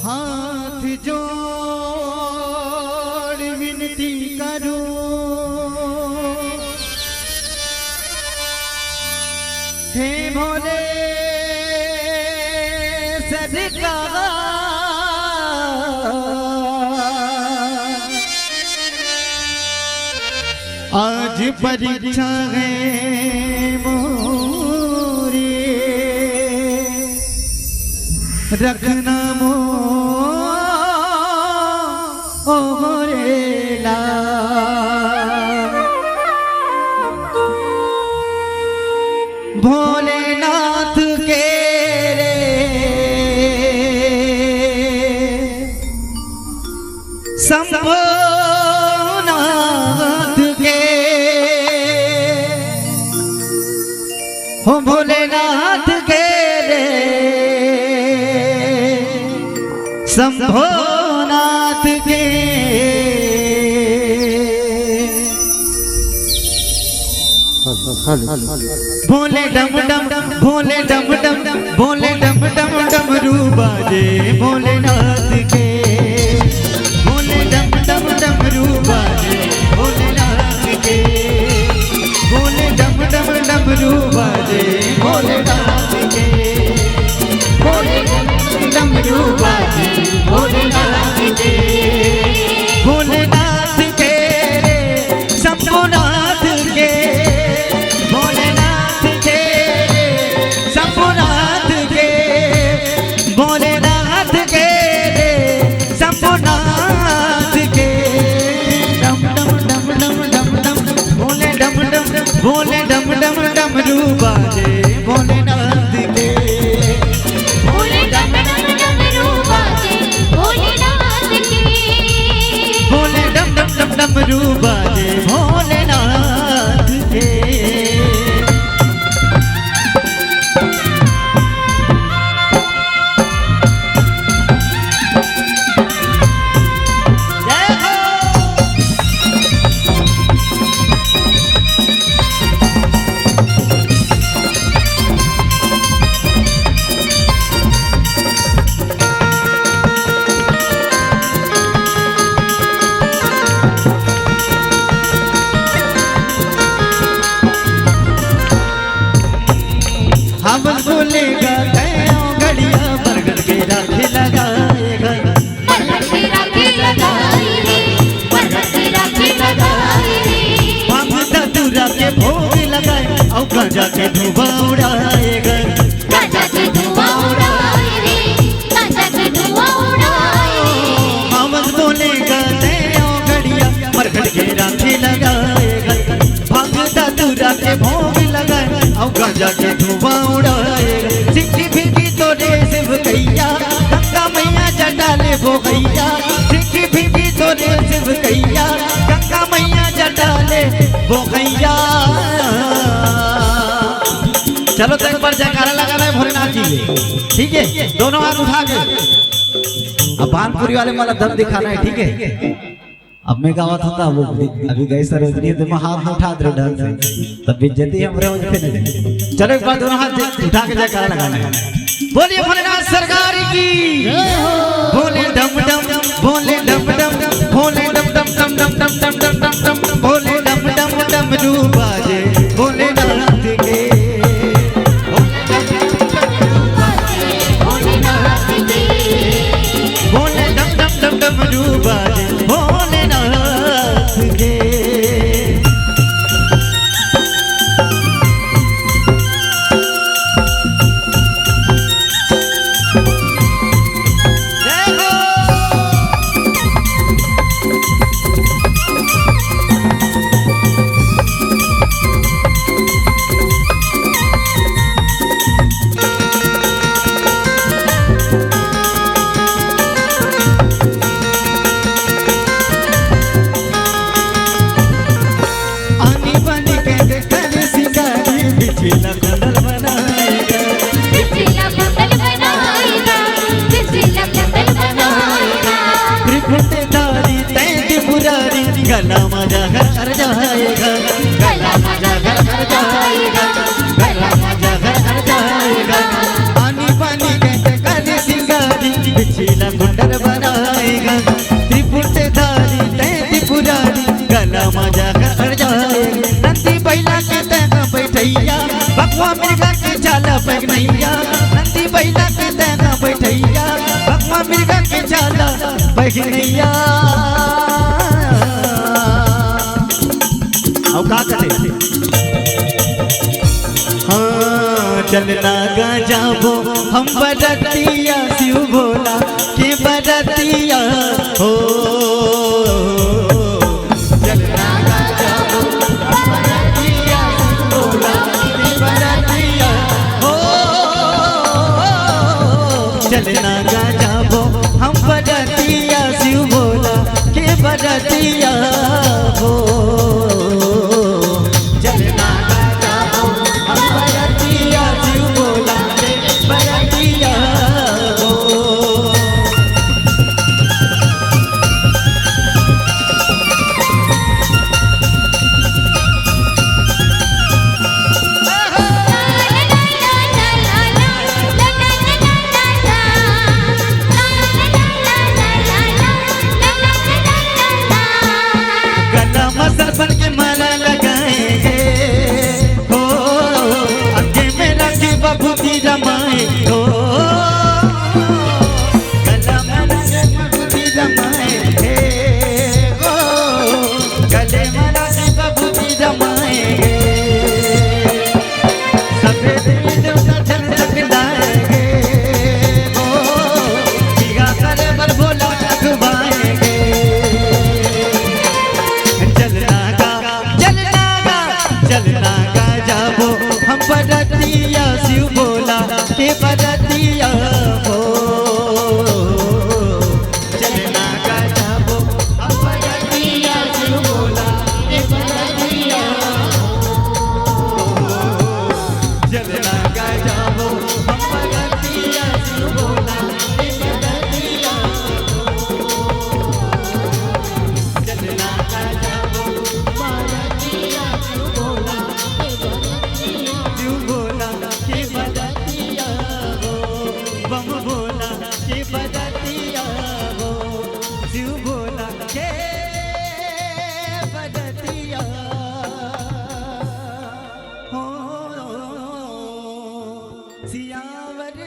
हाथ जोड़ विनती करूं हे भोले सरकार, आज परीक्षा है मोरे, रखना मोरेला। भोलेनाथ के रे शंभुनाथ के, हो भोलेनाथ के रे शंभुनाथ के। भोले डम डम भोले डम डम भोले डम डम डमरू बाजे भोलेनाथ के, भोले डम डम डमरू बाजे भोलेनाथ के, भोले डम डम डमरू बाजे भोलेनाथ के, भोले डमरू बाजे भोलेनाथ के। भोलेनाथ के रे शंभुनाथ के, भोलेनाथ के शंभुनाथ के, भोलेनाथ के शंभुनाथ के। डम डम डम डम डम डम भोले डम डम भोले डम डम डमरू बाजे भोलेनाथ के, भोले डम डम डमरू बाजे भोलेनाथ के, भोले डम डम डम डमरू बाजे भोलेनाथ के। हम बोलेगा घड़िया बरगद के राखे लगाएगा, बरगद के राखे लगाए रे, बरगद के राखे लगाए रे। हम धतूरा के भोग लगाए और गांजा के धुआं उड़ाएगा, गांजा के धुआं उड़ाए रे, गांजा के धुआं उड़ाए। हम बोलेगा घड़िया बरगद के राखे लगाएगा, हम धतूरा के भोग लगाए और गांजा के धुआं उड़ाएगा। सिक्की भीगी तोरे शिव कैया गंगा मैया जटाले वो गैया, सिक्की भीगी तोरे शिव कैया गंगा मैया जटाले वो गैया। चलो तो एक बार जयकारा लगा रहे भोलेनाथ जी के, ठीक है? दोनों हाथ उठा के अब भानपुरी वाले मला दम दिखाना है, ठीक है? अब मैं गावत होता वो अभी गए सर उतनी तो मैं हाथ में उठा दे ढंग से, तब बेइज्जती हमरे हो जाते नहीं। चलो एक बार दोनों हाथ उठा के जयकारा लगाना है। बोलिए भोलेनाथ सरकार की, भोले डम डम भोले डम डम भोले डम डम डम डम डम डम डम डम डम भोले डम डम डमरू बाजे भोलेनाथ के, भोलेनाथ के, भोले डम डम डम डमरू बाजे भोलेनाथ के। जय घर बनाएगा त्रिपुर से धारी त्रिपुरारी गला मजा कर जाएगा नंदी बैला के तैना बैठैया बकवा मिर्गा के जाला बैगनैया नंदी बैला के तैना बैठैया बकवा मिर्गा के जाला बैगनैया अब का करे हाँ चलना गा जाबो हम बरतिया शिव भोला के बरतिया हो चलना गा जाबो हम बरतिया शिव भोला के बरतिया हो चलना गा जाबो हम बरतिया शिव भोला के बरतिया हो बन के माला लगाएंगे हो आगे में रखे बबूती रमाए हो गला में रखे बबूती रमाएंगे हो गले में रखे बबूती रमाएंगे सफेद देवता चल चकलाएंगे हो बिगा करे बर भोला रखवाएंगे चलना गा जाबो हम बरतिया शिव भोला के बरतिया हो चलना गा जाबो हम बरतिया शिव भोला के बरतिया चलना गा जाबो हम बरतिया शिव भोला के बरतिया चलना गा जाबो बरतिया शिव भोला के बरतिया हो बम भोला के बरतिया हो शिव भोला के बरतिया हो सियावर